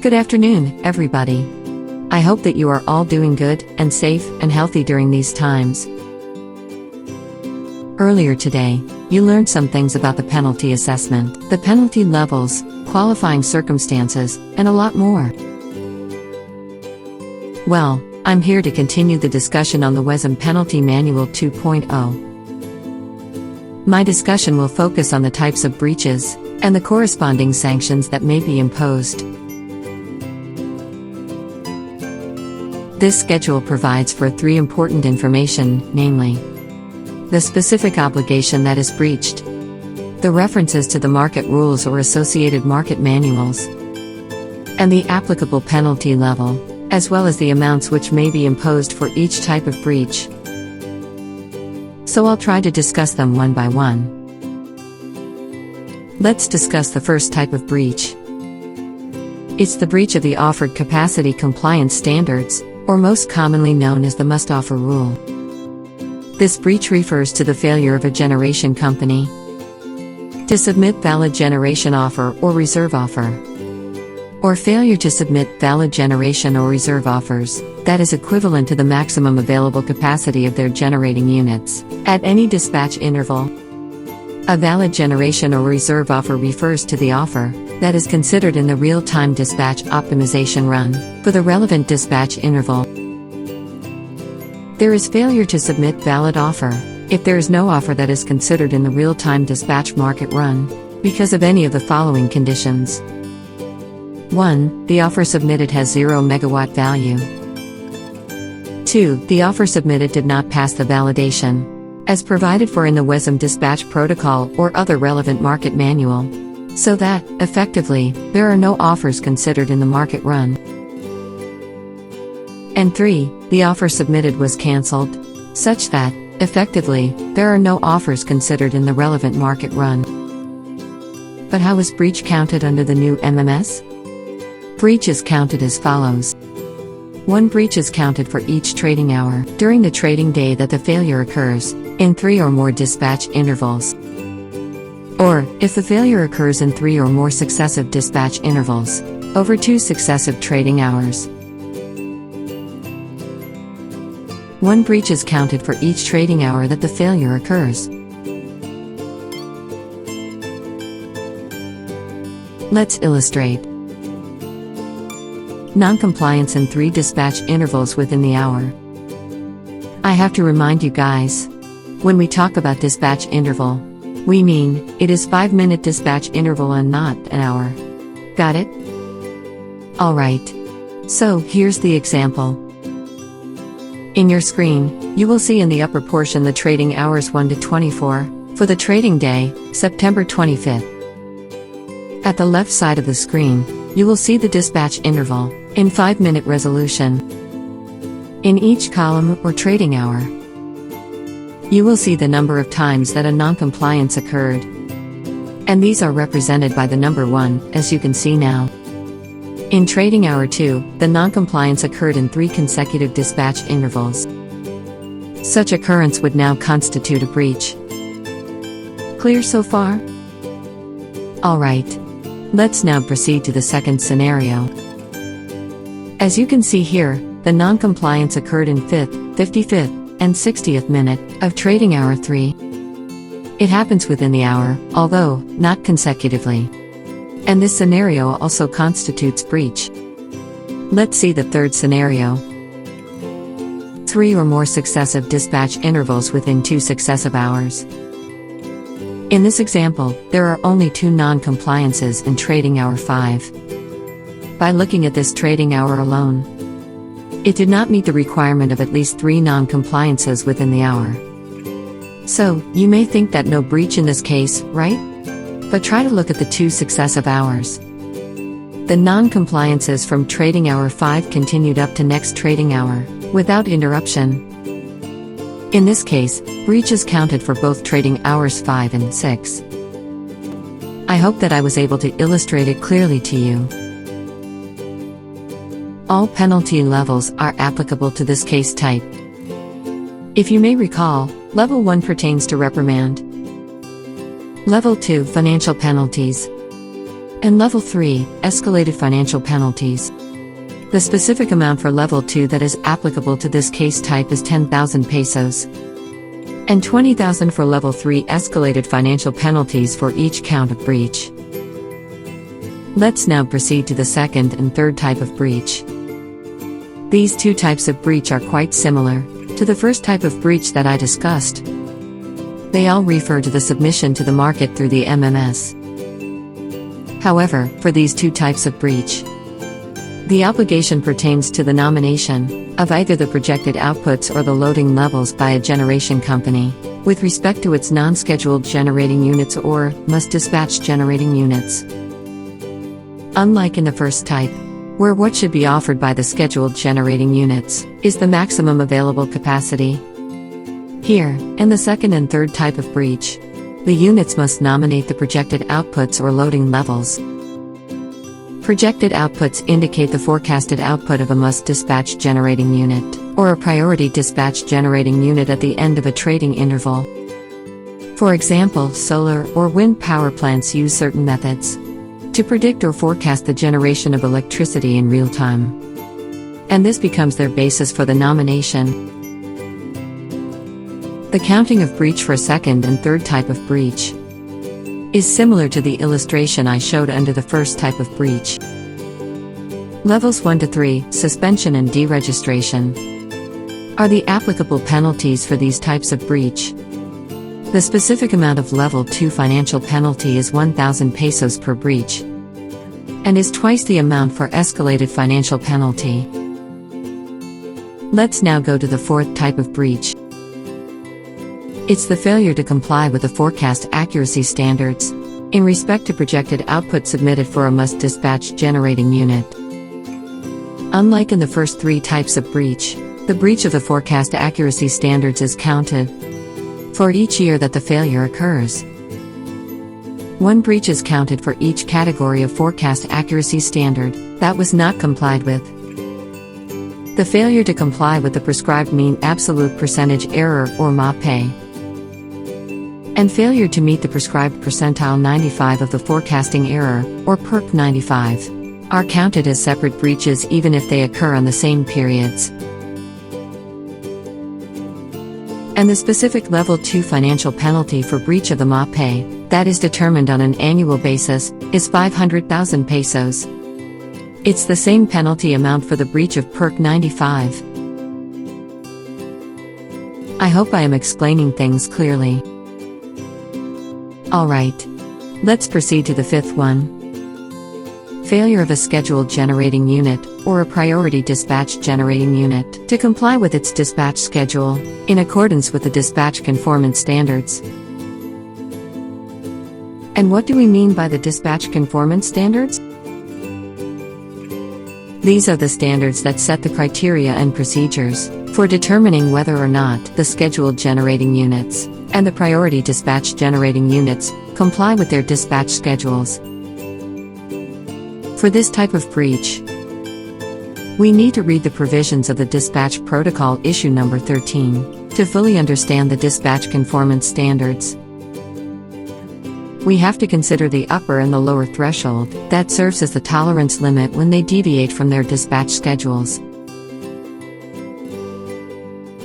Good afternoon, everybody. I hope that you are all doing good and safe and healthy during these times. Earlier today, you learned some things about the penalty assessment, the penalty levels, qualifying circumstances, and a lot more. Well, I'm here to continue the discussion on the WESM Penalty Manual 2.0. My discussion will focus on the types of breaches and the corresponding sanctions that may be imposed. This schedule provides for three important information, namely, the specific obligation that is breached, the references to the market rules or associated market manuals, and the applicable penalty level, as well as the amounts which may be imposed for each type of breach. So I'll try to discuss them one by one. Let's discuss the first type of breach. It's the breach of the offered capacity compliance standards, or most commonly known as the must-offer rule. This breach refers to the failure of a generation company to submit valid generation offer or reserve offer, or failure to submit valid generation or reserve offers that is equivalent to the maximum available capacity of their generating units at any dispatch interval. A valid generation or reserve offer refers to the offer that is considered in the real-time dispatch optimization run for the relevant dispatch interval. There is failure to submit valid offer if there is no offer that is considered in the real-time dispatch market run because of any of the following conditions. 1. The offer submitted has 0 megawatt value. 2. The offer submitted did not pass the validation as provided for in the WESM dispatch protocol or other relevant market manual, so that, effectively, there are no offers considered in the market run. And 3. The offer submitted was cancelled, such that, effectively, there are no offers considered in the relevant market run. But how is breach counted under the new MMS? Breach is counted as follows. 1 breach is counted for each trading hour during the trading day that the failure occurs, in 3 or more dispatch intervals. Or, if the failure occurs in 3 or more successive dispatch intervals, over 2 successive trading hours. 1 breach is counted for each trading hour that the failure occurs. Let's illustrate. Non-compliance in 3 dispatch intervals within the hour. I have to remind you guys, when we talk about dispatch interval, we mean, it is 5-minute dispatch interval and not an hour. Got it? Alright. So, here's the example. In your screen, you will see in the upper portion the trading hours 1 to 24, for the trading day, September 25th. At the left side of the screen, you will see the dispatch interval, in 5-minute resolution. In each column or trading hour, you will see the number of times that a non-compliance occurred. And these are represented by the number 1, as you can see now. In trading hour 2, the non-compliance occurred in 3 consecutive dispatch intervals. Such occurrence would now constitute a breach. Clear so far? Alright. Let's now proceed to the second scenario. As you can see here, the non-compliance occurred in 5th, 55th, and 60th minute of trading hour 3. It happens within the hour, although not consecutively. And this scenario also constitutes breach. Let's see the third scenario. 3 or more successive dispatch intervals within 2 successive hours. In this example, there are only 2 non-compliances in trading hour 5. By looking at this trading hour alone, it did not meet the requirement of at least 3 non-compliances within the hour. So, you may think that no breach in this case, right? But try to look at the 2 successive hours. The non-compliances from trading hour 5 continued up to next trading hour, without interruption. In this case, breach is counted for both trading hours 5 and 6. I hope that I was able to illustrate it clearly to you. All penalty levels are applicable to this case type. If you may recall, Level 1 pertains to reprimand. Level 2, financial penalties. And Level 3, Escalated Financial Penalties. The specific amount for Level 2 that is applicable to this case type is 10,000 pesos. And 20,000 for Level 3 Escalated Financial Penalties for each count of breach. Let's now proceed to the second and third type of breach. These two types of breach are quite similar to the first type of breach that I discussed. They all refer to the submission to the market through the MMS. However, for these two types of breach, the obligation pertains to the nomination of either the projected outputs or the loading levels by a generation company, with respect to its non-scheduled generating units or must-dispatch generating units. Unlike in the first type, where what should be offered by the scheduled generating units is the maximum available capacity. Here, in the second and third type of breach, the units must nominate the projected outputs or loading levels. Projected outputs indicate the forecasted output of a must-dispatch generating unit, or a priority dispatch generating unit at the end of a trading interval. For example, solar or wind power plants use certain methods to predict or forecast the generation of electricity in real time. And this becomes their basis for the nomination. The counting of breach for second and third type of breach is similar to the illustration I showed under the first type of breach. Levels 1 to 3, suspension and deregistration, are the applicable penalties for these types of breach. The specific amount of Level 2 financial penalty is 1,000 pesos per breach, and is twice the amount for escalated financial penalty. Let's now go to the fourth type of breach. It's the failure to comply with the forecast accuracy standards in respect to projected output submitted for a must-dispatch generating unit. Unlike in the first three types of breach, the breach of the forecast accuracy standards is counted for each year that the failure occurs. One breach is counted for each category of forecast accuracy standard that was not complied with. The failure to comply with the prescribed mean absolute percentage error or MAPE, and failure to meet the prescribed percentile 95 of the forecasting error, or PERC 95, are counted as separate breaches even if they occur on the same periods. And the specific Level 2 financial penalty for breach of the MAPE, that is determined on an annual basis, is 500,000 pesos. It's the same penalty amount for the breach of PERC 95. I hope I am explaining things clearly. Alright. Let's proceed to the fifth one. Failure of a scheduled generating unit, or a priority dispatch generating unit, to comply with its dispatch schedule, in accordance with the dispatch conformance standards. And what do we mean by the dispatch conformance standards? These are the standards that set the criteria and procedures for determining whether or not the scheduled generating units and the priority dispatch generating units comply with their dispatch schedules. For this type of breach, we need to read the provisions of the Dispatch Protocol Issue Number 13 to fully understand the dispatch conformance standards. We have to consider the upper and the lower threshold that serves as the tolerance limit when they deviate from their dispatch schedules.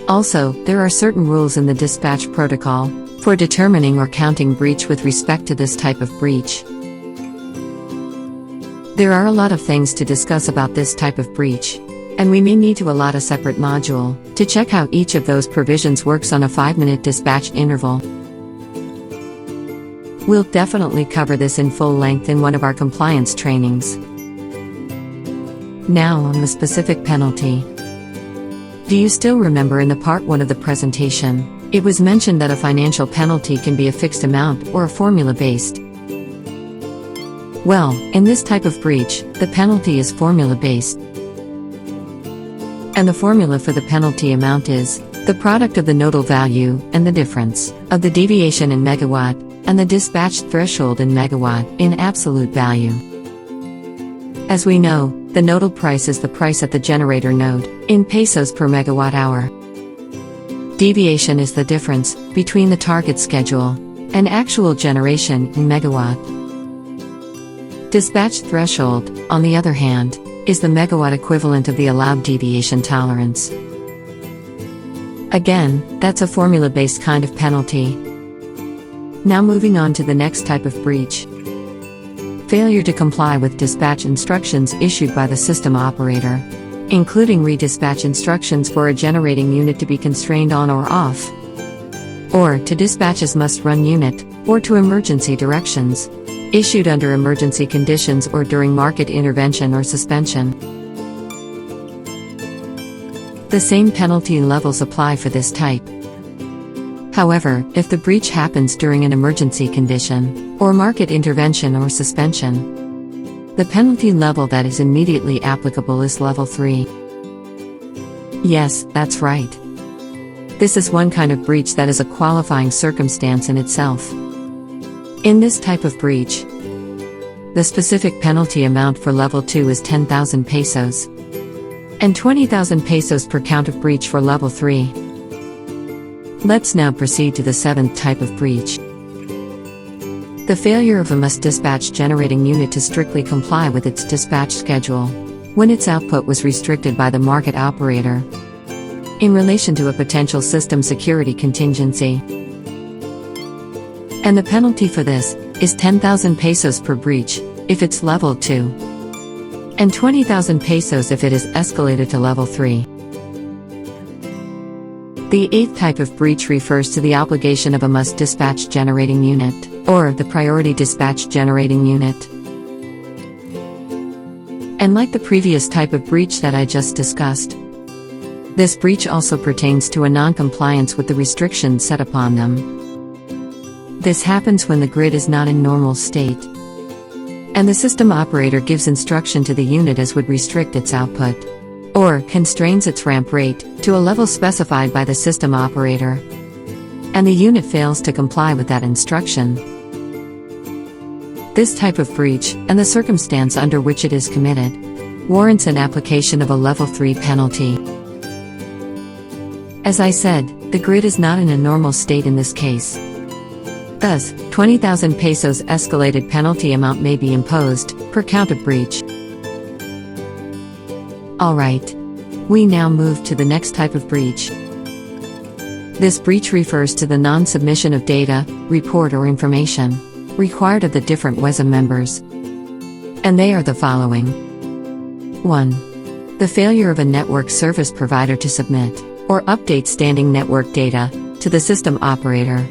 Also, there are certain rules in the dispatch protocol for determining or counting breach with respect to this type of breach. There are a lot of things to discuss about this type of breach, and we may need to allot a separate module to check how each of those provisions works on a 5-minute dispatch interval. We'll definitely cover this in full length in one of our compliance trainings. Now on the specific penalty. Do you still remember in the part 1 of the presentation, it was mentioned that a financial penalty can be a fixed amount or a formula-based? Well, in this type of breach, the penalty is formula-based. And the formula for the penalty amount is the product of the nodal value and the difference of the deviation in megawatt and the dispatched threshold in megawatt in absolute value. As we know, the nodal price is the price at the generator node, in pesos per megawatt hour. Deviation is the difference between the target schedule and actual generation in megawatt. Dispatch threshold, on the other hand, is the megawatt equivalent of the allowed deviation tolerance. Again, that's a formula-based kind of penalty. Now moving on to the next type of breach. Failure to comply with dispatch instructions issued by the system operator, including redispatch instructions for a generating unit to be constrained on or off, or to dispatch as must-run unit, or to emergency directions, issued under emergency conditions or during market intervention or suspension. The same penalty levels apply for this type. However, if the breach happens during an emergency condition, or market intervention or suspension, the penalty level that is immediately applicable is level 3. Yes, that's right. This is one kind of breach that is a qualifying circumstance in itself. In this type of breach, the specific penalty amount for level 2 is 10,000 pesos, and 20,000 pesos per count of breach for level 3. Let's now proceed to the 7th type of breach. The failure of a must-dispatch generating unit to strictly comply with its dispatch schedule, when its output was restricted by the market operator, in relation to a potential system security contingency. And the penalty for this is 10,000 pesos per breach, if it's level 2, and 20,000 pesos if it is escalated to level 3. The 8th type of breach refers to the obligation of a must-dispatch generating unit, or the priority dispatch generating unit. And like the previous type of breach that I just discussed, this breach also pertains to a non-compliance with the restrictions set upon them. This happens when the grid is not in normal state, and the system operator gives instruction to the unit as would restrict its output, or constrains its ramp rate to a level specified by the system operator, and the unit fails to comply with that instruction. This type of breach, and the circumstance under which it is committed, warrants an application of a level 3 penalty. As I said, the grid is not in a normal state in this case. Thus, 20,000 pesos escalated penalty amount may be imposed, per count of breach. Alright. We now move to the next type of breach. This breach refers to the non-submission of data, report or information, required of the different WESM members. And they are the following. 1. The failure of a network service provider to submit, or update standing network data, to the system operator.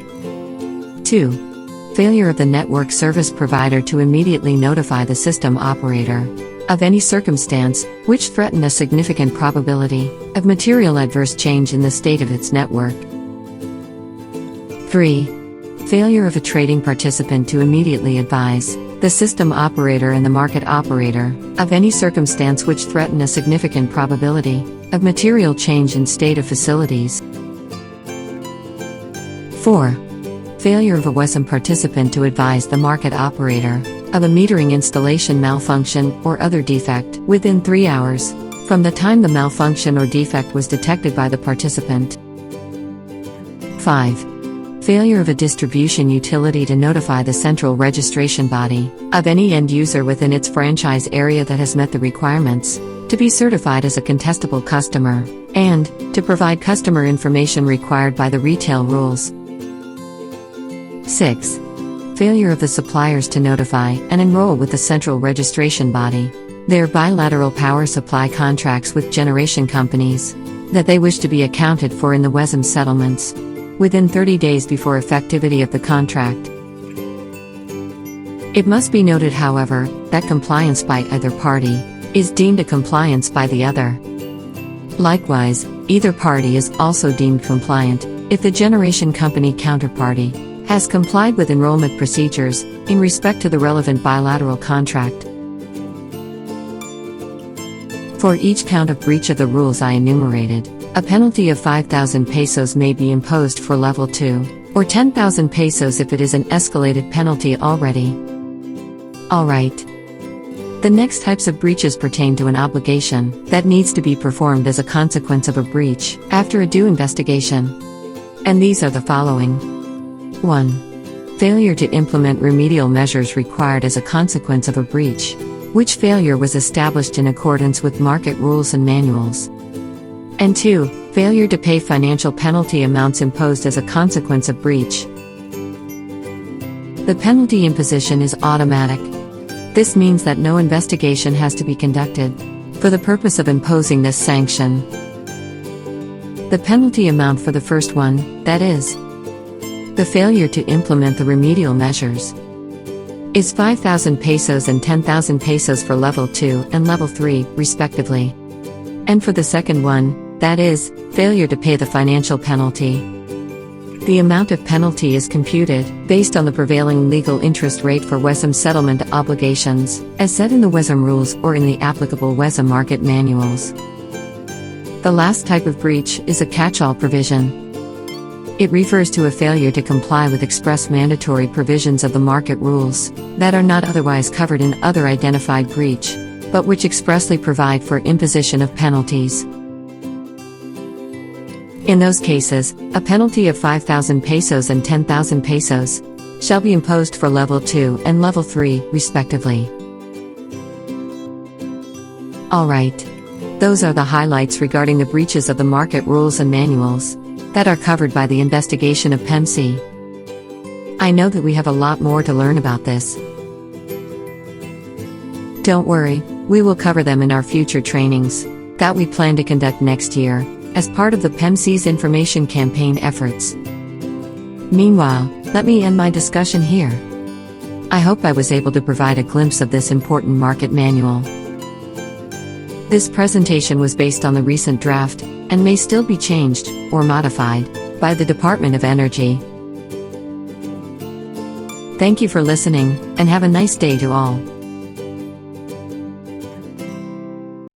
2. Failure of the network service provider to immediately notify the system operator of any circumstance which threaten a significant probability of material adverse change in the state of its network. 3. Failure of a trading participant to immediately advise the system operator and the market operator of any circumstance which threaten a significant probability of material change in state of facilities. 4. Failure of a WESM participant to advise the market operator of a metering installation malfunction or other defect within 3 hours from the time the malfunction or defect was detected by the participant. 5. Failure of a distribution utility to notify the central registration body of any end user within its franchise area that has met the requirements to be certified as a contestable customer, and to provide customer information required by the retail rules. 6. Failure of the suppliers to notify and enroll with the central registration body their bilateral power supply contracts with generation companies that they wish to be accounted for in the WESM settlements within 30 days before effectivity of the contract. It must be noted, however, that compliance by either party is deemed a compliance by the other. Likewise, either party is also deemed compliant if the generation company counterparty has complied with enrollment procedures in respect to the relevant bilateral contract. For each count of breach of the rules I enumerated, a penalty of 5,000 pesos may be imposed for level 2, or 10,000 pesos if it is an escalated penalty already. Alright. The next types of breaches pertain to an obligation that needs to be performed as a consequence of a breach after a due investigation. And these are the following. 1. Failure to implement remedial measures required as a consequence of a breach, which failure was established in accordance with market rules and manuals. And 2. Failure to pay financial penalty amounts imposed as a consequence of breach. The penalty imposition is automatic. This means that no investigation has to be conducted for the purpose of imposing this sanction. The penalty amount for the first one, that is, the failure to implement the remedial measures, is 5,000 pesos and 10,000 pesos for Level 2 and Level 3, respectively. And for the second one, that is, failure to pay the financial penalty, the amount of penalty is computed based on the prevailing legal interest rate for WESM settlement obligations, as set in the WESM rules or in the applicable WESM market manuals. The last type of breach is a catch-all provision. It refers to a failure to comply with express mandatory provisions of the market rules that are not otherwise covered in other identified breach, but which expressly provide for imposition of penalties. In those cases, a penalty of 5,000 pesos and 10,000 pesos shall be imposed for Level 2 and Level 3, respectively. Alright. Those are the highlights regarding the breaches of the market rules and manuals that are covered by the investigation of PEMC. I know that we have a lot more to learn about this. Don't worry, we will cover them in our future trainings that we plan to conduct next year as part of the PEMC's information campaign efforts. Meanwhile, let me end my discussion here. I hope I was able to provide a glimpse of this important market manual. This presentation was based on the recent draft and may still be changed or modified by the Department of Energy. Thank you for listening, and have a nice day to all.